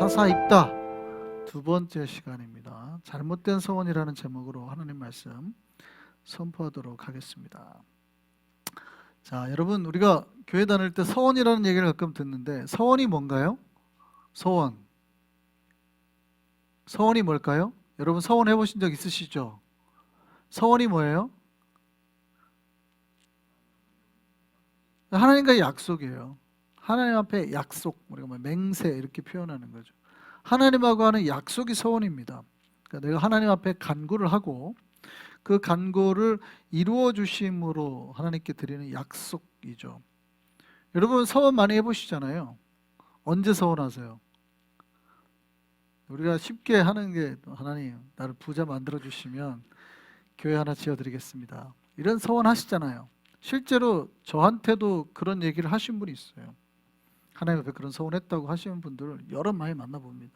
사사입다 두 번째 시간입니다. 잘못된 서원이라는 제목으로 하나님 말씀 선포하도록 하겠습니다. 자, 여러분, 우리가 교회 다닐 때 서원이라는 얘기를 가끔 듣는데 서원이 뭔가요? 서원이 뭘까요? 여러분 서원 해보신 적 있으시죠? 서원이 뭐예요? 하나님과의 약속이에요. 하나님 앞에 약속, 우리가 맹세 이렇게 표현하는 거죠. 하나님하고 하는 약속이 서원입니다. 그러니까 내가 하나님 앞에 간구를 하고 그 간구를 이루어 주심으로 하나님께 드리는 약속이죠. 여러분 서원 많이 해보시잖아요. 언제 서원하세요? 우리가 쉽게 하는 게 하나님 나를 부자 만들어 주시면 교회 하나 지어드리겠습니다. 이런 서원 하시잖아요. 실제로 저한테도 그런 얘기를 하신 분이 있어요. 하나님 앞에 그런 서원했다고 하시는 분들을 여러 많이 만나봅니다.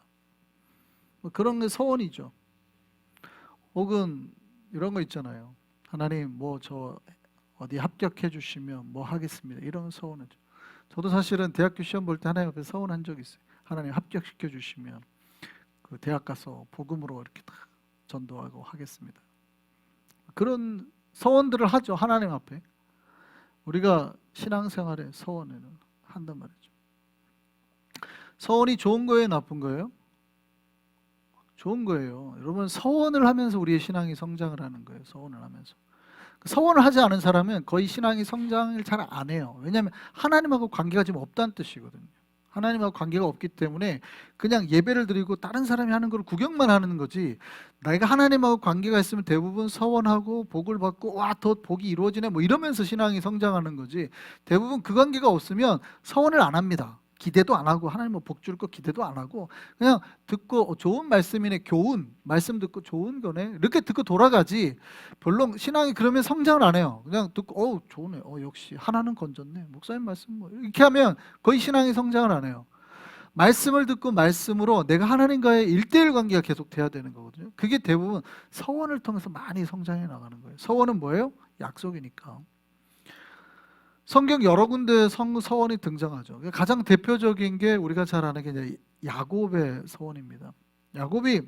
그런 게 서원이죠. 혹은 이런 거 있잖아요. 하나님 뭐 저 어디 합격해 주시면 뭐 하겠습니다. 이런 서원이죠. 저도 사실은 대학교 시험 볼 때 하나님 앞에 서원한 적이 있어요. 하나님 합격시켜 주시면 그 대학 가서 복음으로 이렇게 다 전도하고 하겠습니다. 그런 서원들을 하죠. 하나님 앞에. 우리가 신앙생활에 서원을 한단 말이죠. 서원이 좋은 거예요, 나쁜 거예요? 좋은 거예요. 여러분 서원을 하면서 우리의 신앙이 성장을 하는 거예요. 서원을 하면서. 서원을 하지 않은 사람은 거의 신앙이 성장을 잘 안 해요. 왜냐하면 하나님하고 관계가 지금 없다는 뜻이거든요. 하나님하고 관계가 없기 때문에 그냥 예배를 드리고 다른 사람이 하는 걸 구경만 하는 거지, 내가 하나님하고 관계가 있으면 대부분 서원하고 복을 받고 와 더 복이 이루어지네 뭐 이러면서 신앙이 성장하는 거지, 대부분 그 관계가 없으면 서원을 안 합니다. 기대도 안 하고 하나님 뭐 복 줄 거 기대도 안 하고 그냥 듣고 좋은 말씀이네, 교훈 말씀 듣고 좋은 거네 이렇게 듣고 돌아가지, 별로 신앙이 그러면 성장을 안 해요. 그냥 듣고 좋네, 역시 하나는 건졌네, 목사님 말씀 뭐 이렇게 하면 거의 신앙이 성장을 안 해요. 말씀을 듣고 말씀으로 내가 하나님과의 1대1 관계가 계속 돼야 되는 거거든요. 그게 대부분 서원을 통해서 많이 성장해 나가는 거예요. 서원은 뭐예요? 약속이니까. 성경 여러 군데 서원이 등장하죠. 가장 대표적인 게 우리가 잘 아는 게 이제 야곱의 서원입니다. 야곱이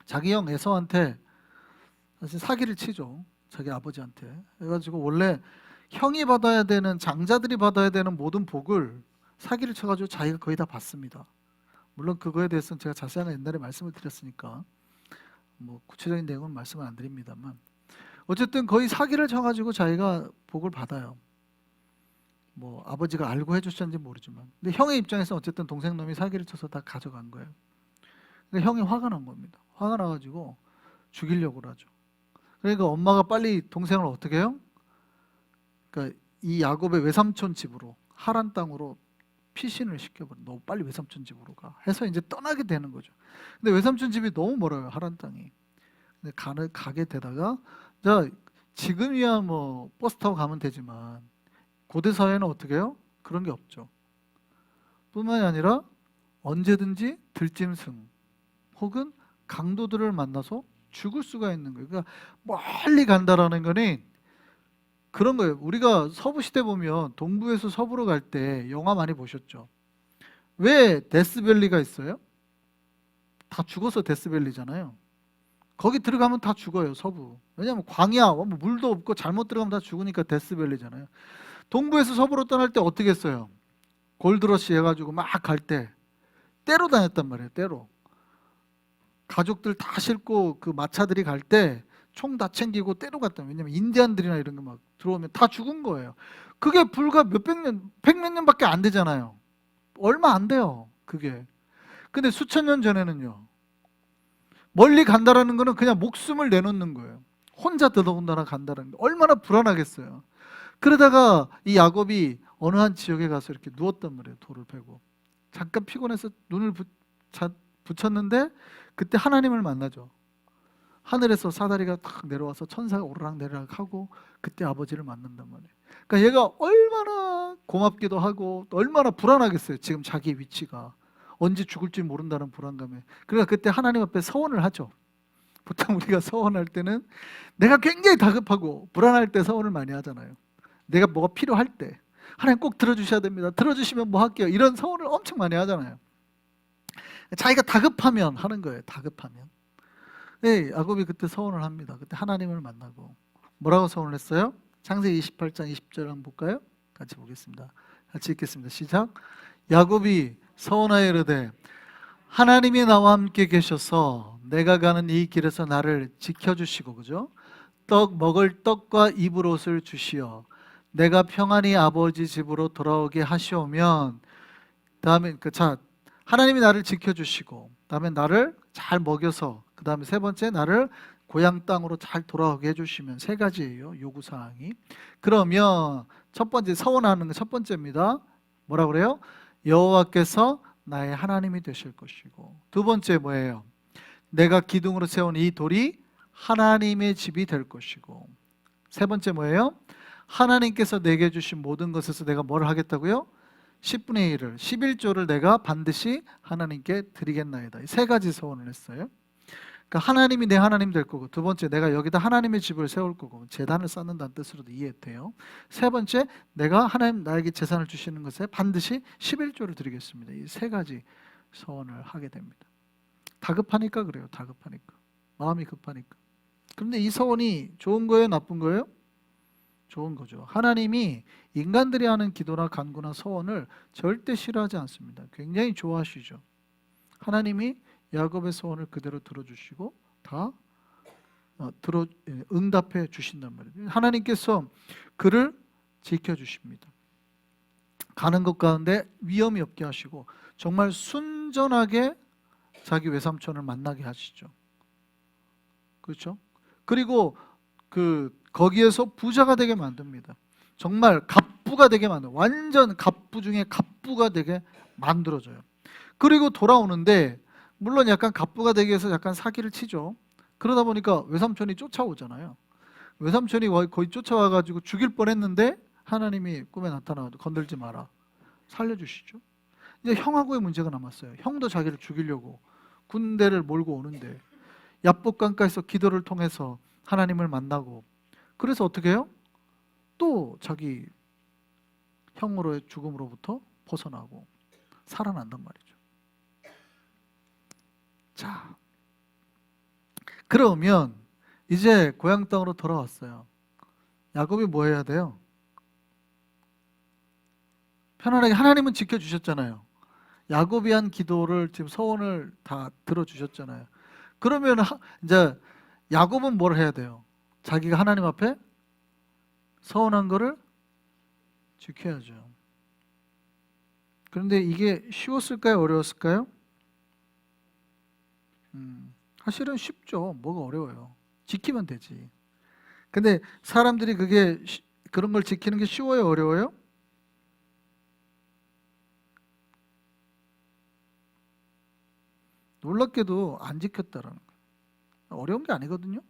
자기 형 에서한테 사실 사기를 치죠. 자기 아버지한테. 그래가지고 원래 형이 받아야 되는, 장자들이 받아야 되는 모든 복을 사기를 쳐가지고 자기가 거의 다 받습니다. 물론 그거에 대해서는 제가 자세한 옛날에 말씀을 드렸으니까 뭐 구체적인 내용은 말씀을 안 드립니다만, 어쨌든 거의 사기를 쳐가지고 자기가 복을 받아요. 뭐 아버지가 알고 해주셨는지 모르지만, 근데 형의 입장에서 어쨌든 동생 놈이 사기를 쳐서 다 가져간 거예요. 그러니까 형이 화가 난 겁니다. 화가 나가지고 죽이려고 하죠. 그러니까 엄마가 빨리 동생을 어떻게 해요? 그러니까 이 야곱의 외삼촌 집으로, 하란 땅으로 피신을 시켜버려. 너 빨리 외삼촌 집으로 가 해서 이제 떠나게 되는 거죠. 근데 외삼촌 집이 너무 멀어요, 하란 땅이. 근데 가게 되다가, 자 지금이야 뭐 버스 타고 가면 되지만 고대 사회는 어떻게 해요? 그런 게 없죠. 뿐만이 아니라 언제든지 들짐승 혹은 강도들을 만나서 죽을 수가 있는 거예요. 그러니까 멀리 간다라는 거는 그런 거예요. 우리가 서부 시대 보면 동부에서 서부로 갈 때 영화 많이 보셨죠? 왜 데스밸리가 있어요? 다 죽어서 데스밸리잖아요. 거기 들어가면 다 죽어요, 서부. 왜냐하면 광야, 뭐 물도 없고 잘못 들어가면 다 죽으니까 데스밸리잖아요. 동부에서 서부로 떠날 때 어떻게 했어요? 골드러시 해가지고 막 갈 때 떼로 다녔단 말이에요. 떼로. 가족들 다 싣고 그 마차들이 갈 때 총 다 챙기고 떼로 갔다. 왜냐면 인디안들이나 이런 거 막 들어오면 다 죽은 거예요. 그게 불과 몇백 년, 백몇 년밖에 안 되잖아요. 얼마 안 돼요, 그게. 근데 수천 년 전에는요, 멀리 간다라는 거는 그냥 목숨을 내놓는 거예요. 혼자 더더군다나 간다는 게 얼마나 불안하겠어요. 그러다가 이 야곱이 어느 한 지역에 가서 이렇게 누웠단 말이에요. 돌을 베고 잠깐 피곤해서 눈을 붙였는데 그때 하나님을 만나죠. 하늘에서 사다리가 탁 내려와서 천사가 오르락 내리락 하고 그때 아버지를 만난단 말이에요. 그러니까 얘가 얼마나 고맙기도 하고 또 얼마나 불안하겠어요. 지금 자기 위치가 언제 죽을지 모른다는 불안감에. 그러니까 그때 하나님 앞에 서원을 하죠. 보통 우리가 서원할 때는 내가 굉장히 다급하고 불안할 때 서원을 많이 하잖아요. 내가 뭐가 필요할 때 하나님 꼭 들어주셔야 됩니다. 들어주시면 뭐 할게요. 이런 서원을 엄청 많이 하잖아요. 자기가 다급하면 하는 거예요. 다급하면. 네, 야곱이 그때 서원을 합니다. 그때 하나님을 만나고 뭐라고 서원을 했어요? 창세기 28장 20절 한번 볼까요? 같이 보겠습니다. 같이 읽겠습니다. 시작. 야곱이 서원하여 이르되 하나님이 나와 함께 계셔서 내가 가는 이 길에서 나를 지켜주시고, 그죠? 먹을 떡과 입을 옷을 주시어 내가 평안히 아버지 집으로 돌아오게 하시오면, 다음에 하나님이 나를 지켜주시고, 다음에 나를 잘 먹여서, 그 다음에 세 번째 나를 고향 땅으로 잘 돌아오게 해주시면, 세 가지예요, 요구 사항이. 그러면 첫 번째 서원하는 거 첫 번째입니다. 뭐라 그래요? 여호와께서 나의 하나님이 되실 것이고, 두 번째 뭐예요? 내가 기둥으로 세운 이 돌이 하나님의 집이 될 것이고, 세 번째 뭐예요? 하나님께서 내게 주신 모든 것에서 내가 뭘 하겠다고요? 10분의 1을 11조를 내가 반드시 하나님께 드리겠나이다. 이 세 가지 서원을 했어요. 그러니까 하나님이 내 하나님 될 거고, 두 번째 내가 여기다 하나님의 집을 세울 거고, 제단을 쌓는다는 뜻으로도 이해돼요. 세 번째 내가 하나님 나에게 재산을 주시는 것에 반드시 11조를 드리겠습니다. 이 세 가지 서원을 하게 됩니다. 다급하니까 그래요. 다급하니까, 마음이 급하니까. 그런데 이 서원이 좋은 거예요, 나쁜 거예요? 좋은 거죠. 하나님이 인간들이 하는 기도나 간구나 서원을 절대 싫어하지 않습니다. 굉장히 좋아하시죠. 하나님이 야곱의 서원을 그대로 들어주시고 다 응답해 주신단 말이에요. 하나님께서 그를 지켜주십니다. 가는 것 가운데 위험이 없게 하시고 정말 순전하게 자기 외삼촌을 만나게 하시죠. 그렇죠? 그리고 거기에서 부자가 되게 만듭니다. 정말 갑부가 되게 만들어요. 완전 갑부 중에 갑부가 되게 만들어져요. 그리고 돌아오는데, 물론 약간 갑부가 되기 위해서 약간 사기를 치죠. 그러다 보니까 외삼촌이 쫓아오잖아요. 외삼촌이 거의 쫓아와가지고 죽일 뻔했는데 하나님이 꿈에 나타나서 건들지 마라, 살려주시죠. 이제 형하고의 문제가 남았어요. 형도 자기를 죽이려고 군대를 몰고 오는데 야복강가에서 기도를 통해서 하나님을 만나고, 그래서 어떻게 해요? 또 자기 형으로의 죽음으로부터 벗어나고 살아난단 말이죠. 자, 그러면 이제 고향 땅으로 돌아왔어요. 야곱이 뭐 해야 돼요? 편안하게, 하나님은 지켜주셨잖아요. 야곱이 한 기도를, 지금 서원을 다 들어주셨잖아요. 그러면 이제 야곱은 뭘 해야 돼요? 자기가 하나님 앞에 서원한 거를 지켜야죠. 그런데 이게 쉬웠을까요? 어려웠을까요? 사실은 쉽죠. 뭐가 어려워요. 지키면 되지. 근데 사람들이 그런 걸 지키는 게 쉬워요? 어려워요? 놀랍게도 안 지켰다라는 거예요. 어려운 게 아니거든요.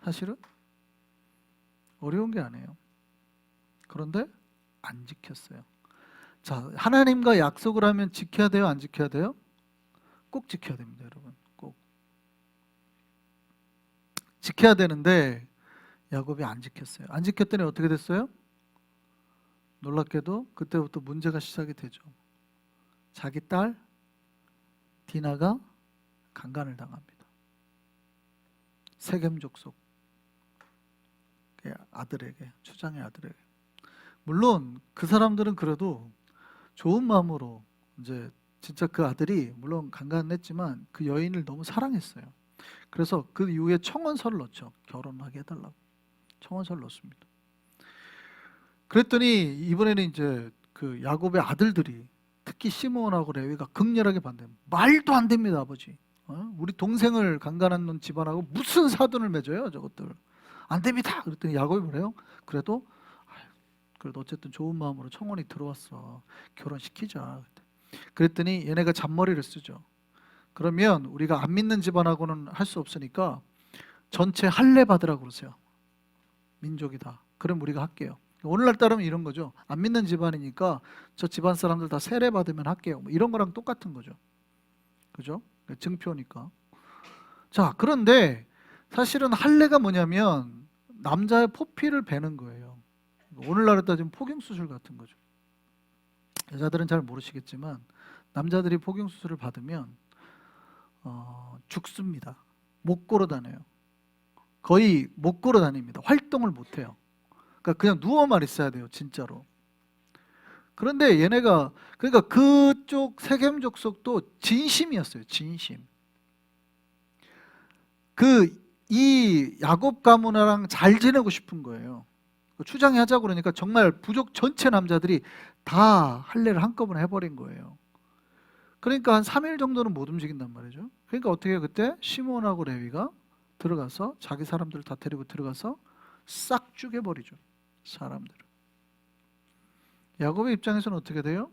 사실은 어려운 게 아니에요. 그런데 안 지켰어요. 자, 하나님과 약속을 하면 지켜야 돼요? 안 지켜야 돼요? 꼭 지켜야 됩니다, 여러분. 꼭 지켜야 되는데 야곱이 안 지켰어요. 안 지켰더니 어떻게 됐어요? 놀랍게도 그때부터 문제가 시작이 되죠. 자기 딸 디나가 강간을 당합니다. 세겜 족속 아들에게, 추장의 아들에게. 물론 그 사람들은 그래도 좋은 마음으로, 이제 진짜 그 아들이 물론 강간을 했지만 그 여인을 너무 사랑했어요. 그래서 그 이후에 청원서를 넣죠. 결혼하게 해달라고 청원서를 넣습니다. 그랬더니 이번에는 이제 그 야곱의 아들들이, 특히 시므온하고 레위가 극렬하게 반대합니다. 말도 안 됩니다, 아버지. 우리 동생을 강간한 놈 집안하고 무슨 사돈을 맺어요, 저것들. 안 됩니다. 그랬더니 야곱이 뭐래요? 그래도 어쨌든 좋은 마음으로 청혼이 들어왔어. 결혼시키자. 그랬더니 얘네가 잔머리를 쓰죠. 그러면 우리가 안 믿는 집안하고는 할 수 없으니까 전체 할례 받으라고 그러세요. 민족이다. 그럼 우리가 할게요. 오늘날 따르면 이런 거죠. 안 믿는 집안이니까 저 집안 사람들 다 세례 받으면 할게요. 뭐 이런 거랑 똑같은 거죠. 그죠? 증표니까. 자, 그런데 사실은 할례가 뭐냐면 남자의 포피를 베는 거예요. 오늘날에 따지면 포경수술 같은 거죠. 여자들은 잘 모르시겠지만 남자들이 포경수술을 받으면 죽습니다. 못 걸어 다녀요. 거의 못 걸어 다닙니다. 활동을 못 해요. 그러니까 그냥 누워만 있어야 돼요, 진짜로. 그런데 얘네가 그러니까 그쪽 세겜 족속도 진심이었어요. 진심. 이 야곱 가문이랑 잘 지내고 싶은 거예요. 추장이 하자고 그러니까 정말 부족 전체 남자들이 다 할례를 한꺼번에 해버린 거예요. 그러니까 한 3일 정도는 못 움직인단 말이죠. 그러니까 어떻게 해요? 그때 시몬하고 레위가 들어가서 자기 사람들을 다 데리고 들어가서 싹 죽여버리죠. 사람들을. 야곱의 입장에서는 어떻게 돼요?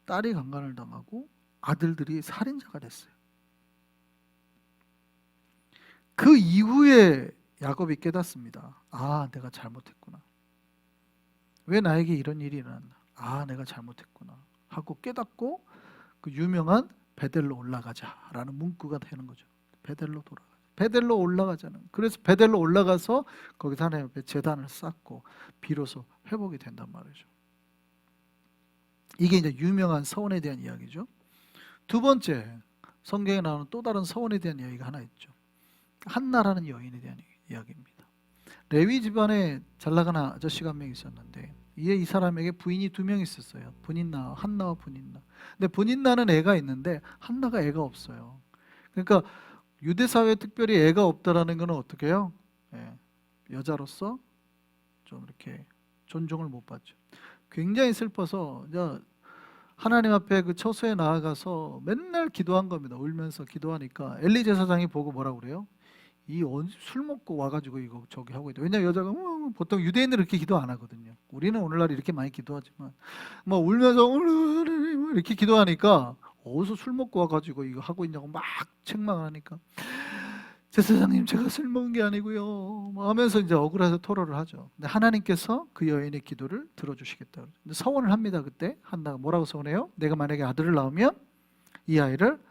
딸이 강간을 당하고 아들들이 살인자가 됐어요. 그 이후에 야곱이 깨닫습니다. 아, 내가 잘못했구나. 왜 나에게 이런 일이 일어났나? 아, 내가 잘못했구나 하고 깨닫고 그 유명한 베델로 올라가자라는 문구가 되는 거죠. 베델로 돌아가자. 베델로 올라가자는. 그래서 베델로 올라가서 거기서 하나님 앞에 제단을 쌓고 비로소 회복이 된단 말이죠. 이게 이제 유명한 서원에 대한 이야기죠. 두 번째, 성경에 나오는 또 다른 서원에 대한 이야기가 하나 있죠. 한나라는 여인에 대한 이야기입니다. 레위 집안에 잘나가는 아저씨가 한 명 있었는데 이 사람에게 부인이 2명 있었어요. 분인나, 한나와 분인나. 근데 분인나는 애가 있는데 한나가 애가 없어요. 그러니까 유대 사회에 특별히 애가 없다라는 것은 어떻게 해요? 여자로서 좀 이렇게 존중을 못 받죠. 굉장히 슬퍼서 하나님 앞에 그 처소에 나아가서 맨날 기도한 겁니다. 울면서 기도하니까 엘리 제사장이 보고 뭐라고 그래요? 술 먹고 와가지고 이거 저기 하고 있다. 왜냐면 여자가 보통 유대인들은 이렇게 기도 안 하거든요. 우리는 오늘날 이렇게 많이 기도하지만 막 울면서 이렇게 기도하니까 어디서 술 먹고 와가지고 이거 하고 있냐고 막 책망하니까 제사장님 제가 술 먹은 게 아니고요 하면서 이제 억울해서 토로를 하죠. 근데 하나님께서 그 여인의 기도를 들어주시겠다. 근데 서원을 합니다. 그때 한나가 뭐라고 서원해요? 내가 만약에 아들을 낳으면 이 아이를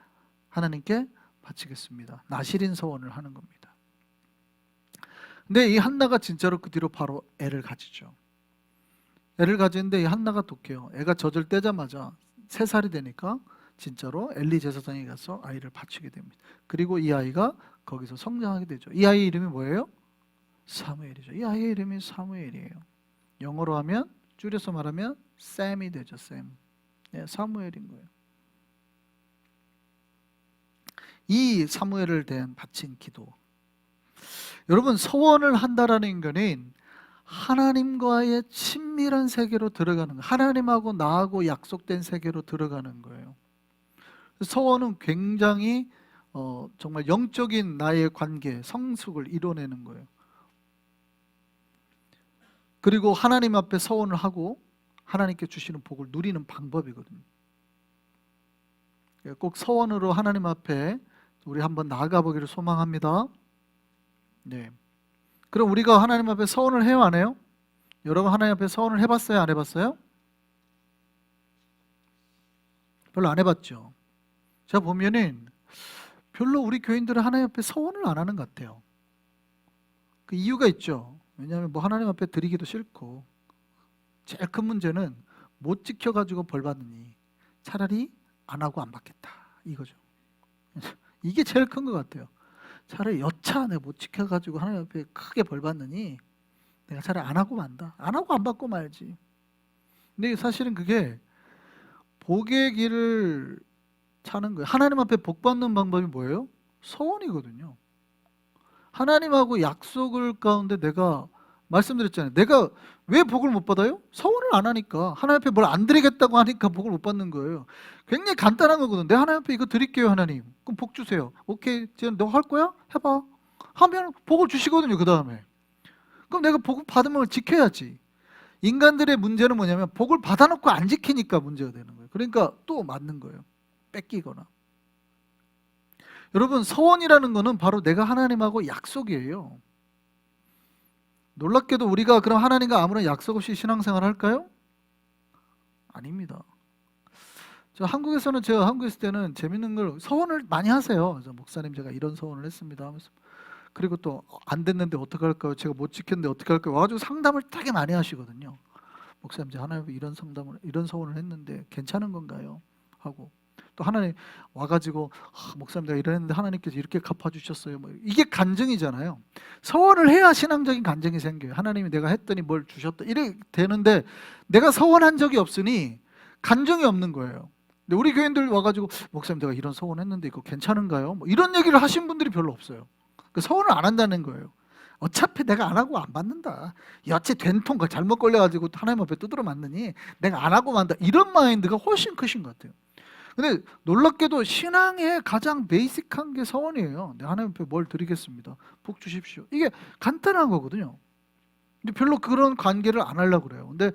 하나님께 바치겠습니다. 나실인 서원을 하는 겁니다. 근데 이 한나가 진짜로 그 뒤로 바로 애를 가지죠. 애를 가지는데 이 한나가 독해요. 애가 젖을 떼자마자 3살이 되니까 진짜로 엘리 제사장에 가서 아이를 바치게 됩니다. 그리고 이 아이가 거기서 성장하게 되죠. 이 아이 이름이 뭐예요? 사무엘이죠. 이 아이의 이름이 사무엘이에요. 영어로 하면 줄여서 말하면 샘이 되죠. 샘. 사무엘인 거예요. 이 사무엘을 대한 바친 기도. 여러분, 서원을 한다라는 거는 하나님과의 친밀한 세계로 들어가는 거예요. 하나님하고 나하고 약속된 세계로 들어가는 거예요. 서원은 굉장히 정말 영적인 나의 관계, 성숙을 이뤄내는 거예요. 그리고 하나님 앞에 서원을 하고 하나님께 주시는 복을 누리는 방법이거든요. 꼭 서원으로 하나님 앞에 우리 한번 나아가 보기를 소망합니다. 네. 그럼 우리가 하나님 앞에 서원을 해요, 안 해요? 여러분 하나님 앞에 서원을 해봤어요, 안 해봤어요? 별로 안 해봤죠. 제가 보면은 별로 우리 교인들은 하나님 앞에 서원을 안 하는 것 같아요. 그 이유가 있죠. 왜냐하면 뭐 하나님 앞에 드리기도 싫고, 제일 큰 문제는 못 지켜가지고 벌 받으니 차라리 안 하고 안 받겠다 이거죠. 이게 제일 큰 것 같아요. 차라리 여차 내가 못 지켜가지고 하나님 앞에 크게 벌 받느니 내가 차라리 안 하고 만다. 안 하고 안 받고 말지. 근데 사실은 그게 복의 길을 차는 거예요. 하나님 앞에 복 받는 방법이 뭐예요? 서원이거든요. 하나님하고 약속을 가운데 내가 말씀드렸잖아요. 내가 왜 복을 못 받아요? 서원을 안 하니까. 하나님 앞에 뭘 안 드리겠다고 하니까 복을 못 받는 거예요. 굉장히 간단한 거거든요. 내가 하나님 앞에 이거 드릴게요, 하나님. 그럼 복 주세요. 오케이, 지금 너 할 거야? 해봐. 하면 복을 주시거든요, 그 다음에. 그럼 내가 복을 받으면 그걸 지켜야지. 인간들의 문제는 뭐냐면 복을 받아놓고 안 지키니까 문제가 되는 거예요. 그러니까 또 맞는 거예요. 뺏기거나. 여러분, 서원이라는 거는 바로 내가 하나님하고 약속이에요. 놀랍게도 우리가 그럼 하나님과 아무런 약속 없이 신앙생활 할까요? 아닙니다. 한국에서는 제가 한국에 있을 때는 재밌는 걸 서원을 많이 하세요. 그래서 목사님 제가 이런 서원을 했습니다 하면서, 그리고 또 안 됐는데 어떻게 할까요? 제가 못 지켰는데 어떻게 할까요? 와가지고 상담을 되게 많이 하시거든요. 목사님 제가 하나님 이런 상담을 이런 서원을 했는데 괜찮은 건가요? 하고 또 하나님 와가지고 목사님 내가 이랬는데 하나님께서 이렇게 갚아주셨어요. 뭐 이게 간증이잖아요. 서원을 해야 신앙적인 간증이 생겨요. 하나님이 내가 했더니 뭘 주셨다 이렇게 되는데 내가 서원한 적이 없으니 간증이 없는 거예요. 근데 우리 교인들 와가지고 목사님 내가 이런 서원했는데 이거 괜찮은가요? 뭐 이런 얘기를 하신 분들이 별로 없어요. 그 서원을 안 한다는 거예요. 어차피 내가 안 하고 안 받는다. 여태 된통 잘못 걸려가지고 하나님 앞에 두드려 맞느니 내가 안 하고 만다. 이런 마인드가 훨씬 크신 것 같아요. 근데 놀랍게도 신앙의 가장 베이직한 게 서원이에요. 내 하나님 앞에 뭘 드리겠습니다. 복 주십시오. 이게 간단한 거거든요. 근데 별로 그런 관계를 안 하려고 그래요. 근데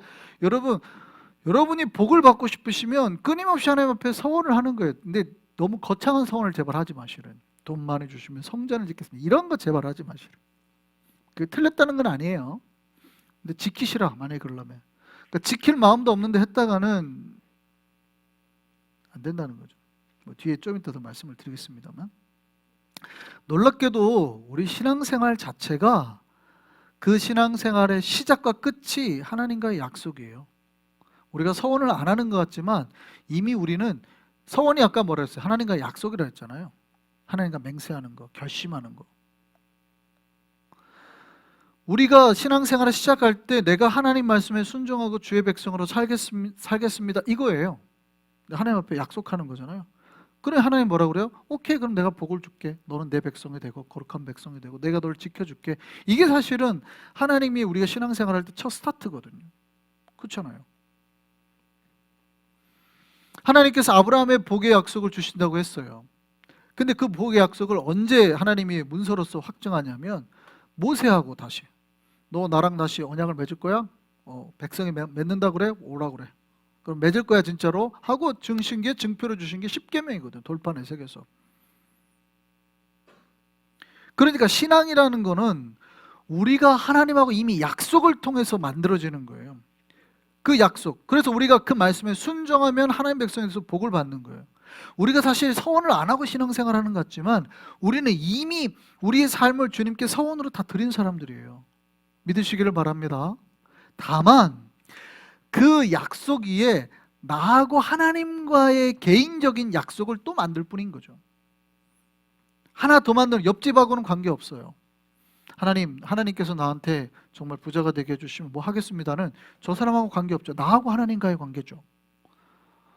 여러분이 복을 받고 싶으시면 끊임없이 하나님 앞에 서원을 하는 거예요. 근데 너무 거창한 서원을 제발 하지 마시래. 돈 많이 주시면 성전을 짓겠습니다. 이런 거 제발 하지 마시래. 그게 틀렸다는 건 아니에요. 근데 지키시라, 만약에 그러려면. 그러니까 지킬 마음도 없는데 했다가는 안 된다는 거죠. 뭐 뒤에 좀 이따 더 말씀을 드리겠습니다만, 놀랍게도 우리 신앙생활 자체가 그 신앙생활의 시작과 끝이 하나님과의 약속이에요. 우리가 서원을 안 하는 것 같지만 이미 우리는 서원이 아까 뭐라 했어요? 하나님과 약속이라 했잖아요. 하나님과 맹세하는 거, 결심하는 거. 우리가 신앙생활을 시작할 때 내가 하나님 말씀에 순종하고 주의 백성으로 살겠습니다 이거예요. 하나님 앞에 약속하는 거잖아요. 그래 하나님 뭐라 그래요? 오케이 그럼 내가 복을 줄게. 너는 내 백성이 되고 거룩한 백성이 되고 내가 너를 지켜줄게. 이게 사실은 하나님이 우리가 신앙생활할 때 첫 스타트거든요. 그렇잖아요. 하나님께서 아브라함의 복의 약속을 주신다고 했어요. 근데 그 복의 약속을 언제 하나님이 문서로서 확정하냐면 모세하고 다시 너 나랑 다시 언약을 맺을 거야? 백성이 맺는다 그래? 오라 그래. 그럼 맺을 거야 진짜로? 하고 증신계 증표를 주신 게 10계명이거든. 돌판에 새겨서. 그러니까 신앙이라는 거는 우리가 하나님하고 이미 약속을 통해서 만들어지는 거예요. 그 약속. 그래서 우리가 그 말씀에 순종하면 하나님 백성에서 복을 받는 거예요. 우리가 사실 서원을 안 하고 신앙생활하는 것 같지만 우리는 이미 우리의 삶을 주님께 서원으로 다 드린 사람들이에요. 믿으시기를 바랍니다. 다만 그 약속 위에 나하고 하나님과의 개인적인 약속을 또 만들 뿐인 거죠. 하나 더 만드는, 옆집하고는 관계없어요. 하나님께서 나한테 정말 부자가 되게 해주시면 뭐 하겠습니다는 저 사람하고 관계없죠. 나하고 하나님과의 관계죠.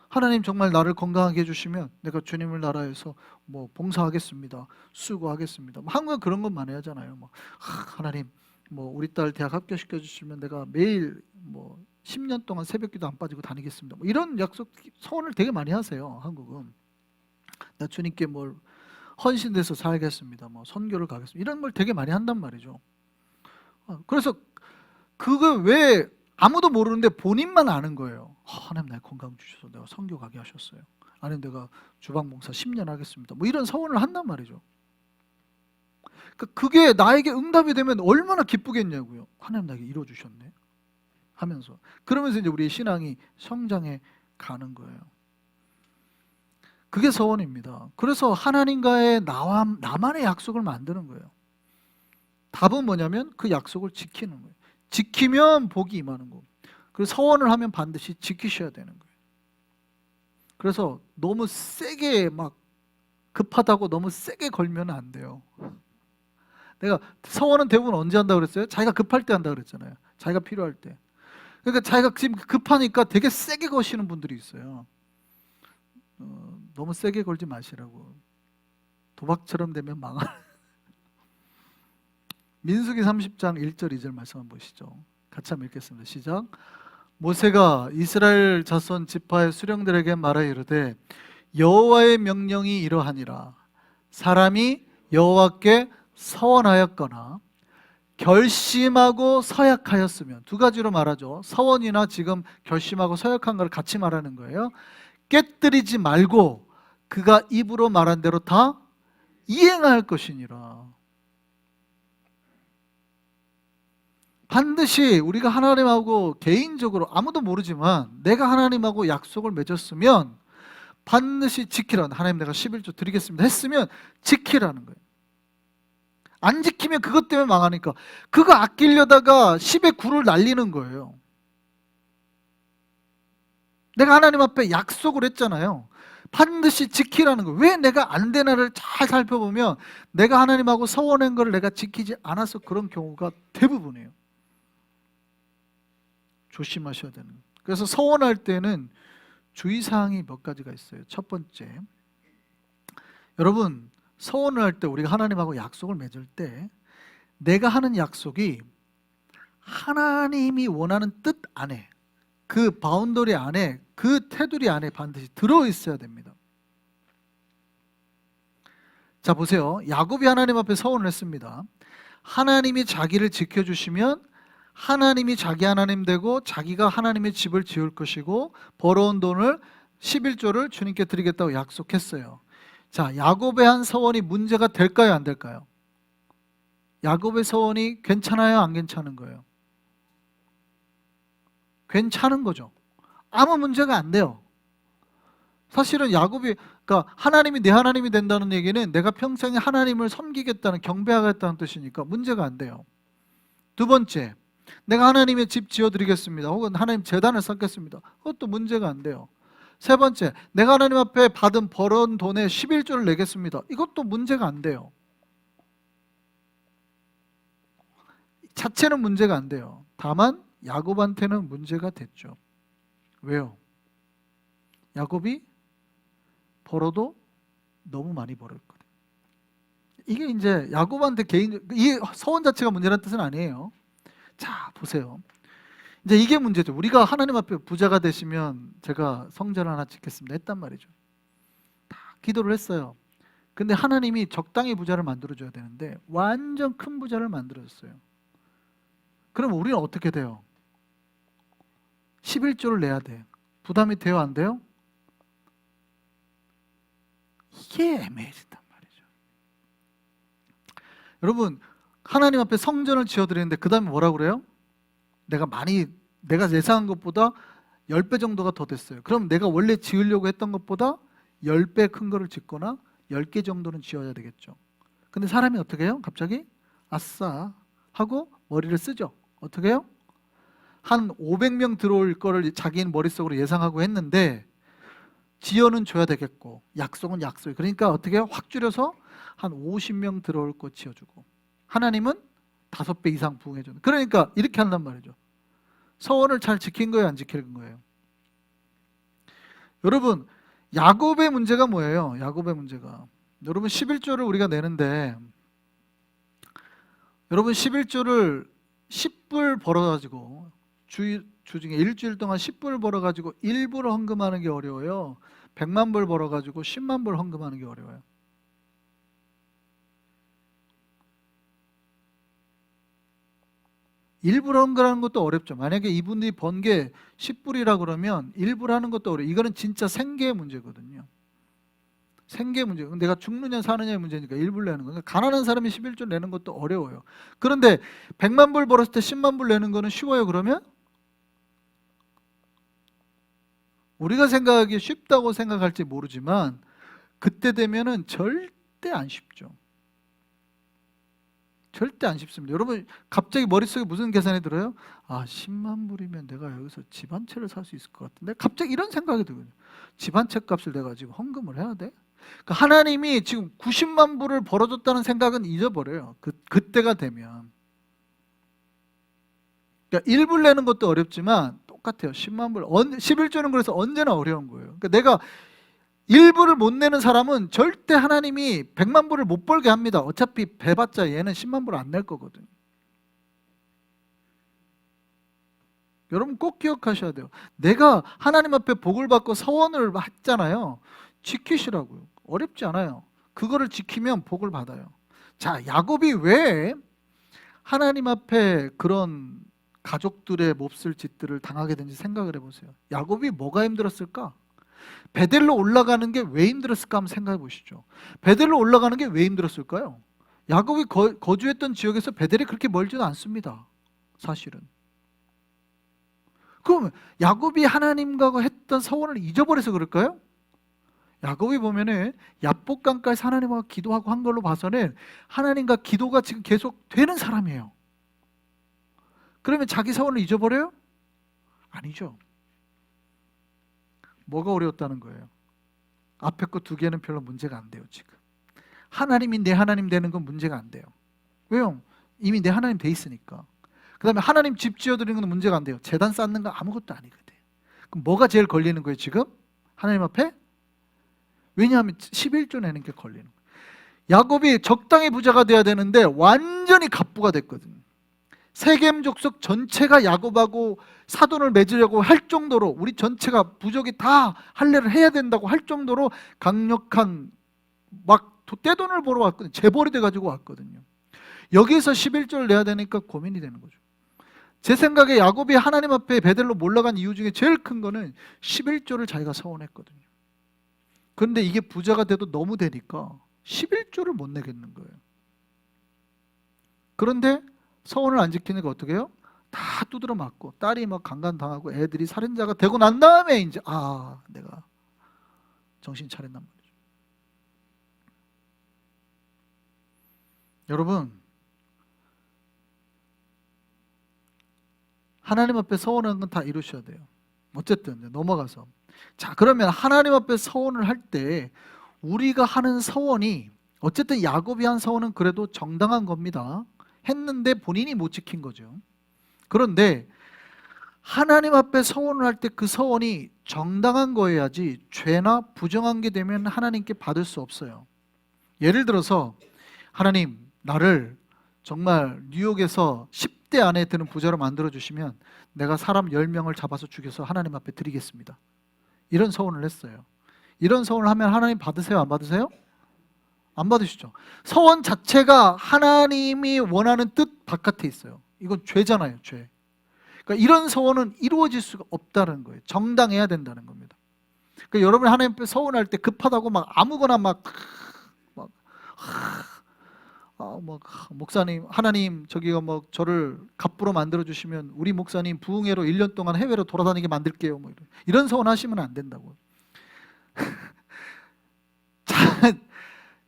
하나님 정말 나를 건강하게 해주시면 내가 주님을 나라에서 뭐 봉사하겠습니다. 수고하겠습니다. 한국은 그런 것 많이 하잖아요. 하나님 뭐 우리 딸 대학 합격시켜 주시면 내가 매일 뭐 10년 동안 새벽기도 안 빠지고 다니겠습니다. 뭐 이런 약속 서원을 되게 많이 하세요. 한국은. 나 주님께 뭘 헌신돼서 살겠습니다. 뭐 선교를 가겠습니다. 이런 걸 되게 많이 한단 말이죠. 그래서 그거 왜 아무도 모르는데 본인만 아는 거예요. 하나님 나의 건강 주셔서 내가 선교 가게 하셨어요. 아니면 내가 주방봉사 10년 하겠습니다. 뭐 이런 서원을 한단 말이죠. 그게 나에게 응답이 되면 얼마나 기쁘겠냐고요. 하나님 나에게 이루어주셨네 하면서. 그러면서 이제 우리의 신앙이 성장해 가는 거예요. 그게 서원입니다. 그래서 하나님과의 나만의 약속을 만드는 거예요. 답은 뭐냐면 그 약속을 지키는 거예요. 지키면 복이 임하는 거고, 그리고 서원을 하면 반드시 지키셔야 되는 거예요. 그래서 너무 세게 막 급하다고 너무 세게 걸면 안 돼요. 내가 서원은 대부분 언제 한다고 그랬어요? 자기가 급할 때 한다고 그랬잖아요. 자기가 필요할 때. 그러니까 자기가 지금 급하니까 되게 세게 거시는 분들이 있어요. 너무 세게 걸지 마시라고. 도박처럼 되면 망할. 민수기 30장 1절 2절 말씀 한번 보시죠. 같이 한번 읽겠습니다. 시작. 모세가 이스라엘 자손 지파의 수령들에게 말하여 이르되 여호와의 명령이 이러하니라. 사람이 여호와께 서원하였거나 결심하고 서약하였으면, 두 가지로 말하죠. 서원이나 지금 결심하고 서약한 걸 같이 말하는 거예요. 깨뜨리지 말고 그가 입으로 말한 대로 다 이행할 것이니라. 반드시 우리가 하나님하고 개인적으로 아무도 모르지만 내가 하나님하고 약속을 맺었으면 반드시 지키라는, 하나님 내가 11조 드리겠습니다 했으면 지키라는 거예요. 안 지키면 그것 때문에 망하니까 그거 아끼려다가 10의 9를 날리는 거예요. 내가 하나님 앞에 약속을 했잖아요. 반드시 지키라는 거예요. 왜 내가 안 되나를 잘 살펴보면 내가 하나님하고 서원한 걸 내가 지키지 않아서 그런 경우가 대부분이에요. 조심하셔야 되는 거예요. 그래서 서원할 때는 주의사항이 몇 가지가 있어요. 첫 번째, 여러분 서원을 할 때 우리가 하나님하고 약속을 맺을 때 내가 하는 약속이 하나님이 원하는 뜻 안에, 그 바운더리 안에, 그 테두리 안에 반드시 들어있어야 됩니다. 자 보세요. 야곱이 하나님 앞에 서원을 했습니다. 하나님이 자기를 지켜주시면 하나님이 자기 하나님 되고 자기가 하나님의 집을 지을 것이고 벌어온 돈을 11조를 주님께 드리겠다고 약속했어요. 자, 야곱의 한 서원이 문제가 될까요, 안 될까요? 야곱의 서원이 괜찮아요, 안 괜찮은 거예요? 괜찮은 거죠. 아무 문제가 안 돼요. 사실은 야곱이, 그러니까 하나님이 내 하나님이 된다는 얘기는 내가 평생에 하나님을 섬기겠다는, 경배하겠다는 뜻이니까 문제가 안 돼요. 두 번째, 내가 하나님의 집 지어드리겠습니다. 혹은 하나님 제단을 쌓겠습니다. 그것도 문제가 안 돼요. 세 번째, 내가 하나님 앞에 받은 벌어온 돈의 11조를 내겠습니다. 이것도 문제가 안 돼요. 자체는 문제가 안 돼요. 다만 야곱한테는 문제가 됐죠. 왜요? 야곱이 벌어도 너무 많이 벌었거든요. 이게 이제 야곱한테 이 서원 자체가 문제라는 뜻은 아니에요. 자 보세요. 이제 이게 문제죠. 우리가 하나님 앞에 부자가 되시면 제가 성전 하나 짓겠습니다 했단 말이죠. 다 기도를 했어요. 근데 하나님이 적당히 부자를 만들어줘야 되는데 완전 큰 부자를 만들어줬어요. 그럼 우리는 어떻게 돼요? 11조를 내야 돼. 부담이 돼요, 안 돼요? 이게 애매해진단 말이죠. 여러분 하나님 앞에 성전을 지어드리는데 그 다음에 뭐라고 그래요? 내가 예상한 것보다 10배 정도가 더 됐어요. 그럼 내가 원래 지으려고 했던 것보다 10배 큰 거를 짓거나 10개 정도는 지어야 되겠죠. 근데 사람이 어떻게 해요? 갑자기 아싸 하고 머리를 쓰죠. 어떻게 해요? 한 500명 들어올 거를 자기는 머릿속으로 예상하고 했는데 지어는 줘야 되겠고 약속은 약속이, 그러니까 어떻게 해요? 확 줄여서 한 50명 들어올 거 지어주고 하나님은 5배 이상 부응해주는, 그러니까 이렇게 한단 말이죠. 서원을 잘 지킨 거예요, 안 지킨 거예요? 여러분 야곱의 문제가 뭐예요? 야곱의 문제가, 여러분 11조를 우리가 내는데 여러분 11조를 10불 벌어가지고 주중에 일주일 동안 10불 벌어가지고 1불 헌금하는 게 어려워요. 100만 불 벌어가지고 10만 불 헌금하는 게 어려워요. 일불 헌금하는 것도 어렵죠. 만약에 이분들이 번 게 10불이라 그러면 일불 하는 것도 어려워요. 이거는 진짜 생계의 문제거든요. 생계 문제. 내가 죽느냐 사느냐의 문제니까 일불 내는 거예요. 가난한 사람이 11조 내는 것도 어려워요. 그런데 100만 불 벌었을 때 10만 불 내는 거는 쉬워요, 그러면? 우리가 생각하기에 쉽다고 생각할지 모르지만 그때 되면은 절대 안 쉽죠. 절대 안 쉽습니다. 여러분 갑자기 머릿속에 무슨 계산이 들어요? 아 10만 불이면 내가 여기서 집 한 채를 살 수 있을 것 같은데 갑자기 이런 생각이 들거든요. 집 한 채 값을 내가 지금 헌금을 해야 돼? 그러니까 하나님이 지금 90만 불을 벌어줬다는 생각은 잊어버려요. 그때가 되면. 그러니까 1불 내는 것도 어렵지만 똑같아요. 10만 불, 11조는 그래서 언제나 어려운 거예요. 그러니까 내가 1불을 못 내는 사람은 절대 하나님이 100만 불을 못 벌게 합니다. 어차피 배봤자 얘는 10만 불 안 낼 거거든요. 여러분 꼭 기억하셔야 돼요. 내가 하나님 앞에 복을 받고 서원을 했잖아요. 지키시라고요. 어렵지 않아요. 그거를 지키면 복을 받아요. 자, 야곱이 왜 하나님 앞에 그런 가족들의 몹쓸 짓들을 당하게 된지 생각을 해보세요. 야곱이 뭐가 힘들었을까? 베델로 올라가는 게 왜 힘들었을까 한번 생각해 보시죠. 베델로 올라가는 게 왜 힘들었을까요? 야곱이 거주했던 지역에서 베델이 그렇게 멀지는 않습니다. 사실은. 그럼 야곱이 하나님과 했던 서원을 잊어버려서 그럴까요? 야곱이 보면은 야복강가에서 하나님과 기도하고 한 걸로 봐서는 하나님과 기도가 지금 계속 되는 사람이에요. 그러면 자기 서원을 잊어버려요? 아니죠. 뭐가 어려웠다는 거예요? 앞에 거 두 개는 별로 문제가 안 돼요. 지금 하나님이 내 하나님 되는 건 문제가 안 돼요. 왜요? 이미 내 하나님 돼 있으니까. 그 다음에 하나님 집 지어드리는 건 문제가 안 돼요. 재단 쌓는 거 아무것도 아니거든. 그럼 뭐가 제일 걸리는 거예요 지금? 하나님 앞에? 왜냐하면 11조 내는 게 걸리는 거예요. 야곱이 적당히 부자가 돼야 되는데 완전히 갑부가 됐거든요. 세겜 족속 전체가 야곱하고 사돈을 맺으려고 할 정도로, 우리 전체가 부족이 다 할례를 해야 된다고 할 정도로 강력한 막 떼돈을 벌어 왔거든요. 재벌이 돼가지고 왔거든요. 여기에서 11조를 내야 되니까 고민이 되는 거죠. 제 생각에 야곱이 하나님 앞에 베델로 몰려간 이유 중에 제일 큰 거는 11조를 자기가 서원했거든요. 그런데 이게 부자가 돼도 너무 되니까 11조를 못 내겠는 거예요. 그런데 서원을 안 지키니까 어떻게 해요? 다 두드러 맞고 딸이 막 강간당하고 애들이 살인자가 되고 난 다음에 이제 내가 정신 차렸단 말이죠. 여러분, 하나님 앞에 서원하는 건 다 이루셔야 돼요. 어쨌든 넘어가서, 자, 그러면 하나님 앞에 서원을 할 때 우리가 하는 서원이, 어쨌든 야곱이 한 서원은 그래도 정당한 겁니다. 했는데 본인이 못 지킨 거죠. 그런데 하나님 앞에 서원을 할 때 그 서원이 정당한 거여야지 죄나 부정한 게 되면 하나님께 받을 수 없어요. 예를 들어서 하나님, 나를 정말 뉴욕에서 10대 안에 드는 부자로 만들어 주시면 내가 사람 10명을 잡아서 죽여서 하나님 앞에 드리겠습니다. 이런 서원을 했어요. 이런 서원을 하면 하나님 받으세요? 안 받으세요? 안 받으시죠. 서원 자체가 하나님이 원하는 뜻 바깥에 있어요. 이건 죄잖아요, 죄. 그러니까 이런 서원은 이루어질 수가 없다는 거예요. 정당해야 된다는 겁니다. 그러니까 여러분이 하나님 앞에 서원할 때 급하다고 막 아무거나 목사님, 하나님 저기가 뭐 저를 갑부로 만들어 주시면 우리 목사님 부흥회로 1년 동안 해외로 돌아다니게 만들게요. 뭐 이런 서원 하시면 안 된다고.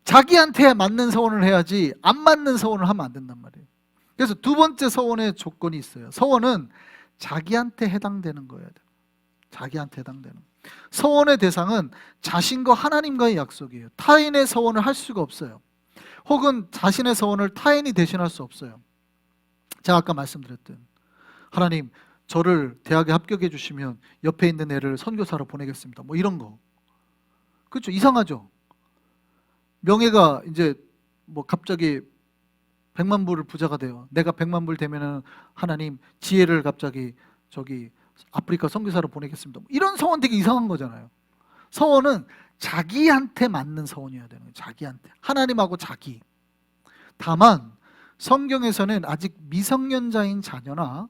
자기한테 맞는 서원을 해야지 안 맞는 서원을 하면 안 된단 말이에요. 그래서 두 번째 서원의 조건이 있어요. 서원은 자기한테 해당되는 거여야 돼요. 자기한테 해당되는. 서원의 대상은 자신과 하나님과의 약속이에요. 타인의 서원을 할 수가 없어요. 혹은 자신의 서원을 타인이 대신할 수 없어요. 제가 아까 말씀드렸던, 하나님 저를 대학에 합격해 주시면 옆에 있는 애를 선교사로 보내겠습니다. 뭐 이런 거. 그렇죠? 이상하죠? 명예가 이제 뭐 갑자기 100만 불을 부자가 돼요. 내가 100만 불 되면은 하나님 지혜를 갑자기 저기 아프리카 선교사로 보내겠습니다. 이런 서원 되게 이상한 거잖아요. 서원은 자기한테 맞는 서원이어야 되는 거예요. 자기한테. 하나님하고 자기. 다만 성경에서는 아직 미성년자인 자녀나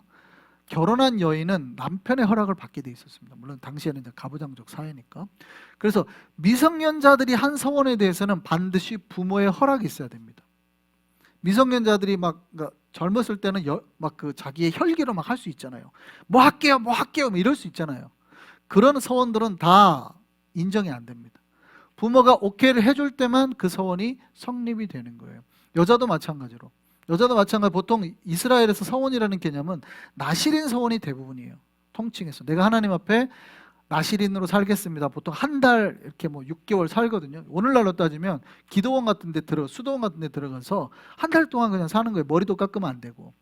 결혼한 여인은 남편의 허락을 받게 돼 있었습니다. 물론 당시에는 이제 가부장적 사회니까. 그래서 미성년자들이 한 서원에 대해서는 반드시 부모의 허락이 있어야 됩니다. 미성년자들이 그러니까 젊었을 때는 막 그 자기의 혈기로 막 할 수 있잖아요. 뭐 할게요, 뭐 이럴 수 있잖아요. 그런 서원들은 다 인정이 안 됩니다. 부모가 오케이를 해줄 때만 그 서원이 성립이 되는 거예요. 여자도 마찬가지로. 보통 이스라엘에서 서원이라는 개념은 나실인 서원이 대부분이에요. 통칭해서 내가 하나님 앞에 나실인으로 살겠습니다. 보통 한 달 이렇게 뭐 6개월 살거든요. 오늘날로 따지면 기도원 같은 데 수도원 같은 데 들어가서 한 달 동안 그냥 사는 거예요. 머리도 깎으면 안 되고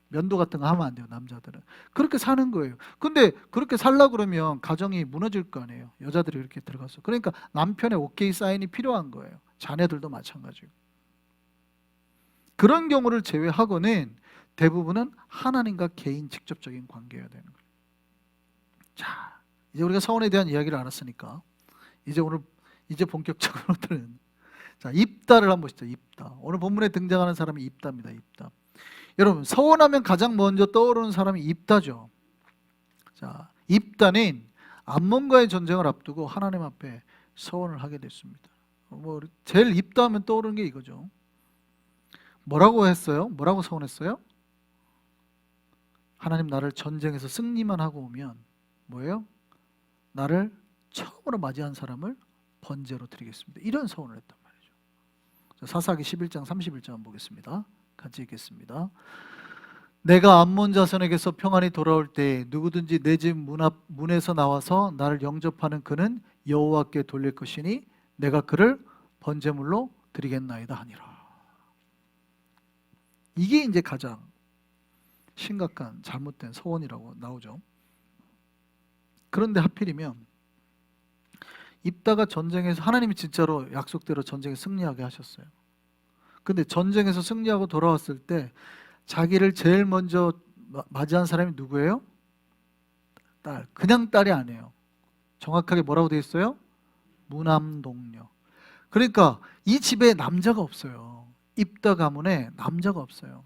면도 같은 거 하면 안 돼요. 남자들은 그렇게 사는 거예요. 근데 그렇게 살려고 그러면 가정이 무너질 거 아니에요. 여자들이 이렇게 들어가서. 그러니까 남편의 오케이 사인이 필요한 거예요. 자녀들도 마찬가지고. 그런 경우를 제외하고는 대부분은 하나님과 개인 직접적인 관계여야 되는 거예요. 자, 이제 우리가 서원에 대한 이야기를 알았으니까 이제 본격적으로는 자, 입다를 한번 보시죠. 입다. 오늘 본문에 등장하는 사람이 입다입니다. 입다. 여러분, 서원하면 가장 먼저 떠오르는 사람이 입다죠. 자, 입다는 암몬과의 전쟁을 앞두고 하나님 앞에 서원을 하게 됐습니다. 뭐 제일 입다하면 떠오르는 게 이거죠. 뭐라고 했어요? 뭐라고 서원했어요? 하나님, 나를 전쟁에서 승리만 하고 오면 뭐예요? 나를 처음으로 맞이한 사람을 번제로 드리겠습니다. 이런 서원을 했단 말이죠. 사사기 11장 31절 보겠습니다. 같이 읽겠습니다. 내가 암몬 자손에게서 평안히 돌아올 때 누구든지 내 집 문 앞 문에서 나와서 나를 영접하는 그는 여호와께 돌릴 것이니 내가 그를 번제물로 드리겠나이다 하니라. 이게 이제 가장 심각한 잘못된 서원이라고 나오죠. 그런데 하필이면 입다가 전쟁에서 하나님이 진짜로 약속대로 전쟁에 승리하게 하셨어요. 근데 전쟁에서 승리하고 돌아왔을 때 자기를 제일 먼저 맞이한 사람이 누구예요? 딸. 그냥 딸이 아니에요. 정확하게 뭐라고 되어 있어요? 무남동녀. 그러니까 이 집에 남자가 없어요. 입다 가문에 남자가 없어요.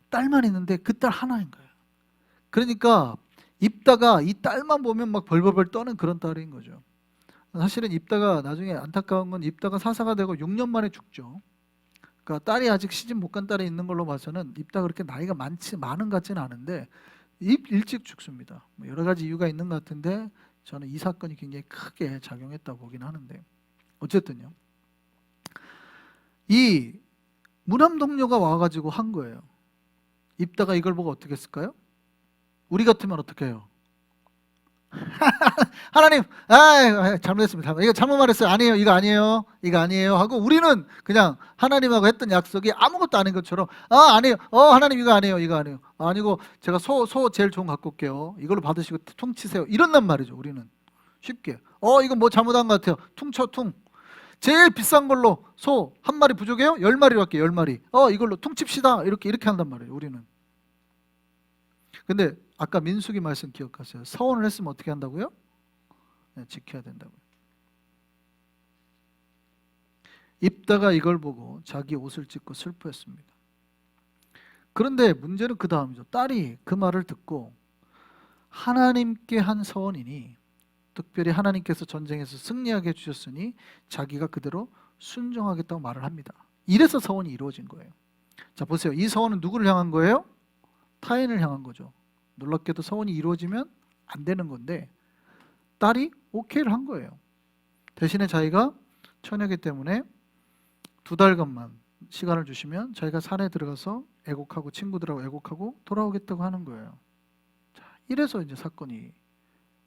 딸만 있는데 그 딸 하나인 거예요. 그러니까 입다가 이 딸만 보면 막 벌벌벌 떠는 그런 딸인 거죠. 사실은 입다가 나중에 안타까운 건 입다가 사사가 되고 6년 만에 죽죠. 그러니까 딸이 아직 시집 못 간 딸이 있는 걸로 봐서는 입다가 그렇게 나이가 많은 것 같지는 않은데 일찍 죽습니다. 뭐 여러 가지 이유가 있는 것 같은데 저는 이 사건이 굉장히 크게 작용했다고 보긴 하는데 어쨌든요. 이 무남동녀가 와가지고 한 거예요. 입다가 이걸 보고 어떻게 했을까요? 우리 같으면 어떻게 해요? 하나님, 잘못했습니다. 이거 잘못 말했어요. 아니에요. 이거 아니에요. 이거 아니에요. 하고 우리는 그냥 하나님하고 했던 약속이 아무것도 아닌 것처럼 아니에요. 하나님 이거 아니에요. 이거 아니에요. 아니고 제가 소 제일 좋은 거 갖고 올게요. 이걸로 받으시고 퉁치세요. 이런단 말이죠. 우리는 쉽게. 이거 뭐 잘못한 것 같아요. 퉁쳐 퉁. 제일 비싼 걸로 소 한 마리 부족해요? 10마리로 할게요. 10마리. 이걸로 퉁칩시다. 이렇게 한단 말이에요. 우리는. 근데 아까 민수기 말씀 기억하세요. 서원을 했으면 어떻게 한다고요? 네, 지켜야 된다고요. 입다가 이걸 보고 자기 옷을 찢고 슬퍼했습니다. 그런데 문제는 그 다음이죠. 딸이 그 말을 듣고 하나님께 한 서원이니 특별히 하나님께서 전쟁에서 승리하게 해주셨으니 자기가 그대로 순종하겠다고 말을 합니다. 이래서 서원이 이루어진 거예요. 자 보세요. 이 서원은 누구를 향한 거예요? 타인을 향한 거죠. 놀랍게도 서원이 이루어지면 안 되는 건데 딸이 오케이를 한 거예요. 대신에 자기가 처녀이기 때문에 2달간만 시간을 주시면 자기가 산에 들어가서 애곡하고 친구들하고 애곡하고 돌아오겠다고 하는 거예요. 자, 이래서 이제 사건이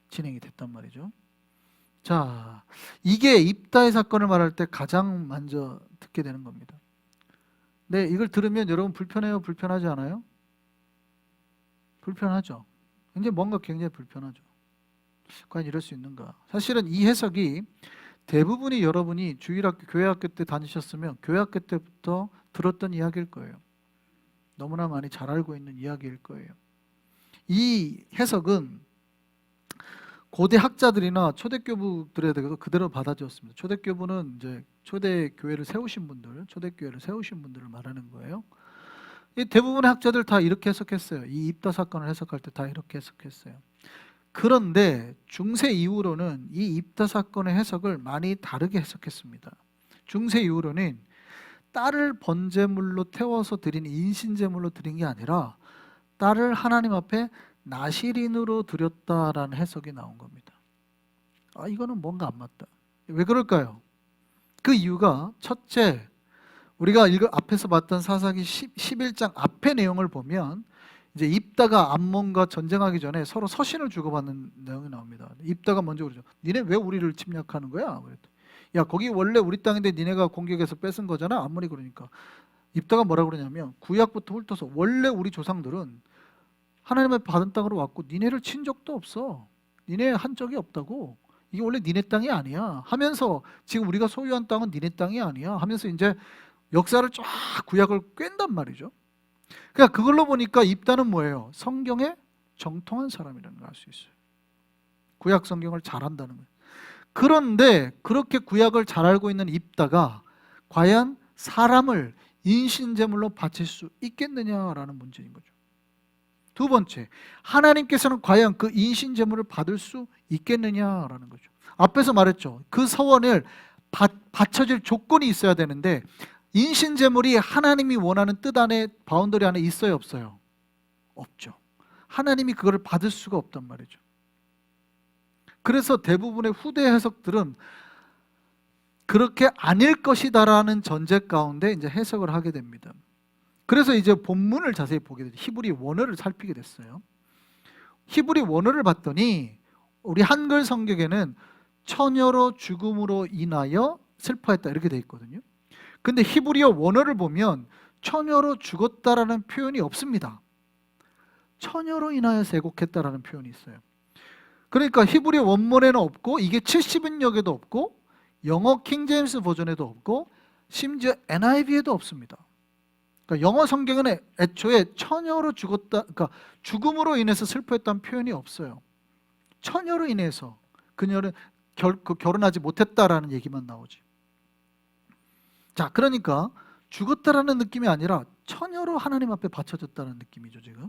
진행이 됐단 말이죠. 자, 이게 입다의 사건을 말할 때 가장 먼저 듣게 되는 겁니다. 네, 이걸 들으면 여러분 불편해요? 불편하지 않아요? 불편하죠. 굉장히 뭔가 굉장히 불편하죠. 과연 이럴 수 있는가? 사실은 이 해석이 대부분이 여러분이 주일학교, 교회학교 때 다니셨으면 교회학교 때부터 들었던 이야기일 거예요. 너무나 많이 잘 알고 있는 이야기일 거예요. 이 해석은 고대 학자들이나 초대교부들에게도 그대로 받아들였습니다. 초대교부는 이제 초대교회를 세우신 분들, 초대교회를 세우신 분들을 말하는 거예요. 이 대부분의 학자들 다 이렇게 해석했어요. 이 입다 사건을 해석할 때 다 이렇게 해석했어요. 그런데 중세 이후로는 이 입다 사건의 해석을 많이 다르게 해석했습니다. 중세 이후로는 딸을 번제물로 태워서 드린 인신제물로 드린 게 아니라 딸을 하나님 앞에 나실인으로 드렸다라는 해석이 나온 겁니다. 이거는 뭔가 안 맞다. 왜 그럴까요? 그 이유가 첫째, 우리가 앞에서 봤던 사사기 11장 앞의 내용을 보면 이제 입다가 암몬과 전쟁하기 전에 서로 서신을 주고받는 내용이 나옵니다. 입다가 먼저 그러죠. 니네 왜 우리를 침략하는 거야? 야, 거기 원래 우리 땅인데 니네가 공격해서 뺏은 거잖아. 암몬이 그러니까. 입다가 뭐라고 그러냐면 구약부터 훑어서 원래 우리 조상들은 하나님의 받은 땅으로 왔고 니네를 친 적도 없어. 니네 한 적이 없다고. 이게 원래 니네 땅이 아니야. 하면서 지금 우리가 소유한 땅은 니네 땅이 아니야. 하면서 이제 역사를 쫙 구약을 꿰단 말이죠. 그러니까 그걸로 보니까 입다는 뭐예요? 성경에 정통한 사람이라는 걸 알 수 있어요. 구약 성경을 잘 안다는 거예요. 그런데 그렇게 구약을 잘 알고 있는 입다가 과연 사람을 인신제물로 바칠 수 있겠느냐라는 문제인 거죠. 두 번째, 하나님께서는 과연 그 인신제물을 받을 수 있겠느냐라는 거죠. 앞에서 말했죠. 그 서원을 바쳐질 조건이 있어야 되는데 인신제물이 하나님이 원하는 뜻 안에 바운더리 안에 있어요? 없어요? 없죠. 하나님이 그거를 받을 수가 없단 말이죠. 그래서 대부분의 후대 해석들은 그렇게 아닐 것이다라는 전제 가운데 이제 해석을 하게 됩니다. 그래서 이제 본문을 자세히 보게 되죠. 히브리 원어를 살피게 됐어요. 히브리 원어를 봤더니 우리 한글 성경에는 처녀로 죽음으로 인하여 슬퍼했다 이렇게 돼 있거든요. 근데 히브리어 원어를 보면 처녀로 죽었다라는 표현이 없습니다. 처녀로 인하여서 애곡했다라는 표현이 있어요. 그러니까 히브리어 원문에는 없고, 이게 70인역에도 없고, 영어 킹제임스 버전에도 없고, 심지어 NIV에도 없습니다. 그러니까 영어 성경에는 애초에 처녀로 죽었다, 그러니까 죽음으로 인해서 슬퍼했다는 표현이 없어요. 처녀로 인해서 그녀는 결혼하지 못했다라는 얘기만 나오지. 자, 그러니까 죽었다라는 느낌이 아니라 처녀로 하나님 앞에 바쳐졌다는 느낌이죠, 지금.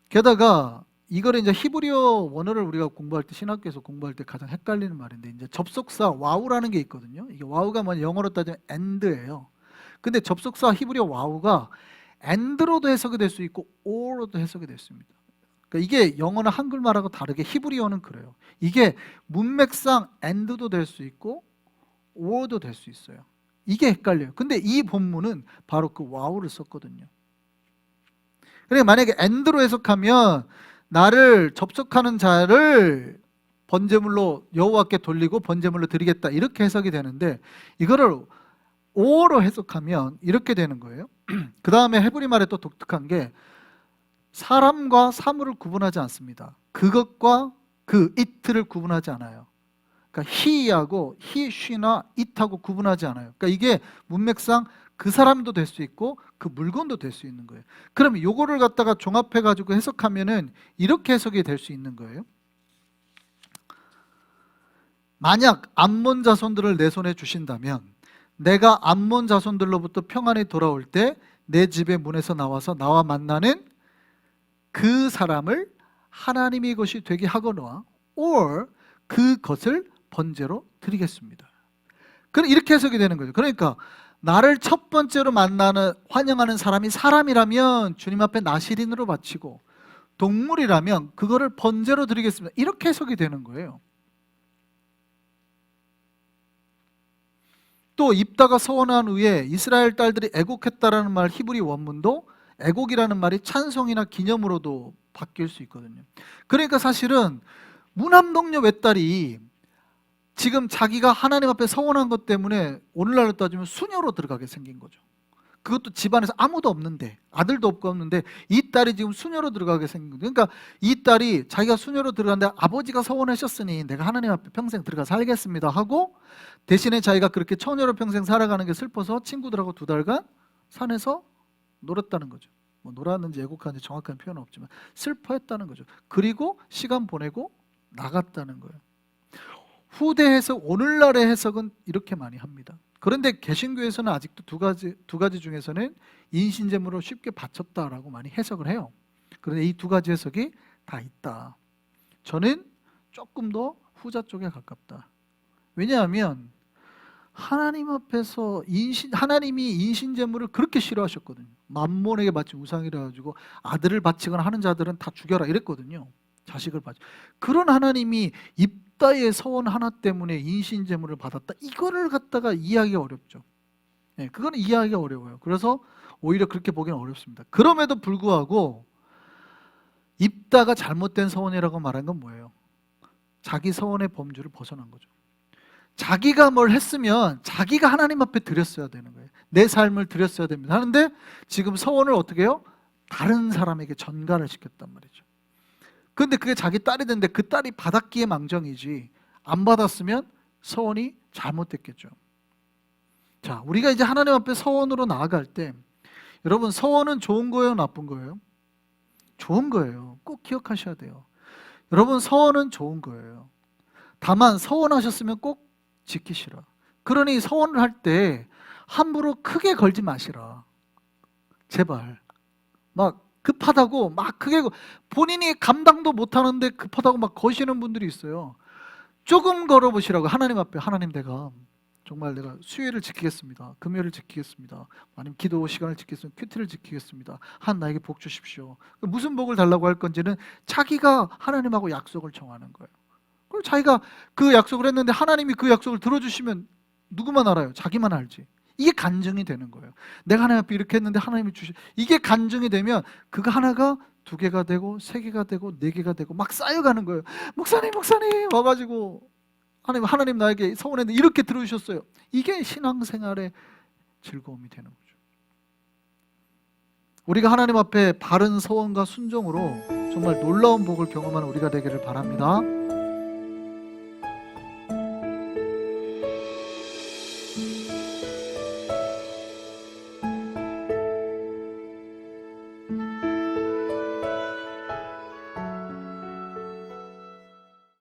게다가 이거를 이제 히브리어 원어를 우리가 공부할 때, 신학교에서 공부할 때 가장 헷갈리는 말인데, 이제 접속사 와우라는 게 있거든요. 이게 와우가 뭐냐, 영어로 따지면 and예요. 근데 접속사 히브리어 와우가 and로도 해석이 될 수 있고 or로도 해석이 됐습니다. 그러니까 이게 영어는 한글말하고 다르게 히브리어는 그래요. 이게 문맥상 and도 될 수 있고 or도 될 수 있어요. 이게 헷갈려요. 근데 이 본문은 바로 그 와우를 썼거든요. 그러니까 만약에 and로 해석하면 나를 접속하는 자를 번제물로 여호와께 돌리고 번제물로 드리겠다, 이렇게 해석이 되는데, 이거를 or로 해석하면 이렇게 되는 거예요. 그 다음에 헤브리 말에 또 독특한 게 사람과 사물을 구분하지 않습니다. 그것과 그 it를 구분하지 않아요. 그러니까 he하고 he, she나 it하고 구분하지 않아요. 그러니까 이게 문맥상 그 사람도 될 수 있고 그 물건도 될 수 있는 거예요. 그럼 요거를 갖다가 종합해 가지고 해석하면은 이렇게 해석이 될 수 있는 거예요. 만약 암몬 자손들을 내 손에 주신다면 내가 암몬 자손들로부터 평안히 돌아올 때 내 집의 문에서 나와서 나와 만나는 그 사람을 하나님의 것이 되게 하거나 or 그것을 번제로 드리겠습니다. 그럼 이렇게 해석이 되는 거죠. 그러니까 나를 첫 번째로 만나는, 환영하는 사람이 사람이라면 주님 앞에 나시린으로 바치고, 동물이라면 그거를 번제로 드리겠습니다, 이렇게 해석이 되는 거예요. 또 입다가 서원한 후에 이스라엘 딸들이 애곡했다라는 말, 히브리 원문도 애곡이라는 말이 찬송이나 기념으로도 바뀔 수 있거든요. 그러니까 사실은 무남동녀 외딸이 지금 자기가 하나님 앞에 서원한 것 때문에 오늘날로 따지면 수녀로 들어가게 생긴 거죠. 그것도 집안에서 아무도 없는데, 아들도 없고 없는데 이 딸이 지금 수녀로 들어가게 생긴 거죠. 그러니까 이 딸이 자기가 수녀로 들어갔는데 아버지가 서원하셨으니 내가 하나님 앞에 평생 들어가 살겠습니다 하고, 대신에 자기가 그렇게 처녀로 평생 살아가는 게 슬퍼서 친구들하고 2달간 산에서 놀았다는 거죠. 뭐 놀았는지 애곡하는지 정확한 표현은 없지만 슬퍼했다는 거죠. 그리고 시간 보내고 나갔다는 거예요. 후대 해석, 오늘날의 해석은 이렇게 많이 합니다. 그런데 개신교에서는 아직도 두 가지 중에서는 인신제물로 쉽게 바쳤다라고 많이 해석을 해요. 그런데 이 2가지 해석이 다 있다. 저는 조금 더 후자 쪽에 가깝다. 왜냐하면 하나님 앞에서 하나님이 인신제물을 그렇게 싫어하셨거든요. 만몬에게 바친 우상이라 가지고 아들을 바치거나 하는 자들은 다 죽여라 이랬거든요. 자식을 바치. 그런 하나님이 입다의 서원 하나 때문에 인신제물을 받았다, 이거를 갖다가 이해하기가 어렵죠. 네, 그거는 이해하기가 어려워요. 그래서 오히려 그렇게 보기는 어렵습니다. 그럼에도 불구하고 입다가 잘못된 서원이라고 말한 건 뭐예요? 자기 서원의 범주를 벗어난 거죠. 자기가 뭘 했으면 자기가 하나님 앞에 드렸어야 되는 거예요. 내 삶을 드렸어야 됩니다. 하는데 지금 서원을 어떻게 해요? 다른 사람에게 전가를 시켰단 말이죠. 그런데 그게 자기 딸이 됐는데 그 딸이 받았기에 망정이지, 안 받았으면 서원이 잘못됐겠죠. 자, 우리가 이제 하나님 앞에 서원으로 나아갈 때, 여러분 서원은 좋은 거예요, 나쁜 거예요? 좋은 거예요. 꼭 기억하셔야 돼요. 여러분 서원은 좋은 거예요. 다만 서원하셨으면 꼭 지키시라. 그러니 서원을 할 때 함부로 크게 걸지 마시라. 제발. 막 급하다고 막 크게, 본인이 감당도 못하는데 급하다고 막 거시는 분들이 있어요. 조금 걸어보시라고. 하나님 앞에, 하나님 내가 정말 내가 수요일을 지키겠습니다, 금요일을 지키겠습니다, 아니면 기도 시간을 지키겠습니다, 큐티를 지키겠습니다, 한 나에게 복 주십시오. 무슨 복을 달라고 할 건지는 자기가 하나님하고 약속을 정하는 거예요. 그리고 자기가 그 약속을 했는데 하나님이 그 약속을 들어주시면 누구만 알아요? 자기만 알지. 이게 간증이 되는 거예요. 내가 하나님 앞에 이렇게 했는데 하나님이 이게 간증이 되면 그거 하나가 2개가 되고 3개가 되고 4개가 되고 막 쌓여가는 거예요. 목사님 와가지고 하나님 나에게 서원했는데 이렇게 들어주셨어요. 이게 신앙생활의 즐거움이 되는 거죠. 우리가 하나님 앞에 바른 서원과 순종으로 정말 놀라운 복을 경험하는 우리가 되기를 바랍니다.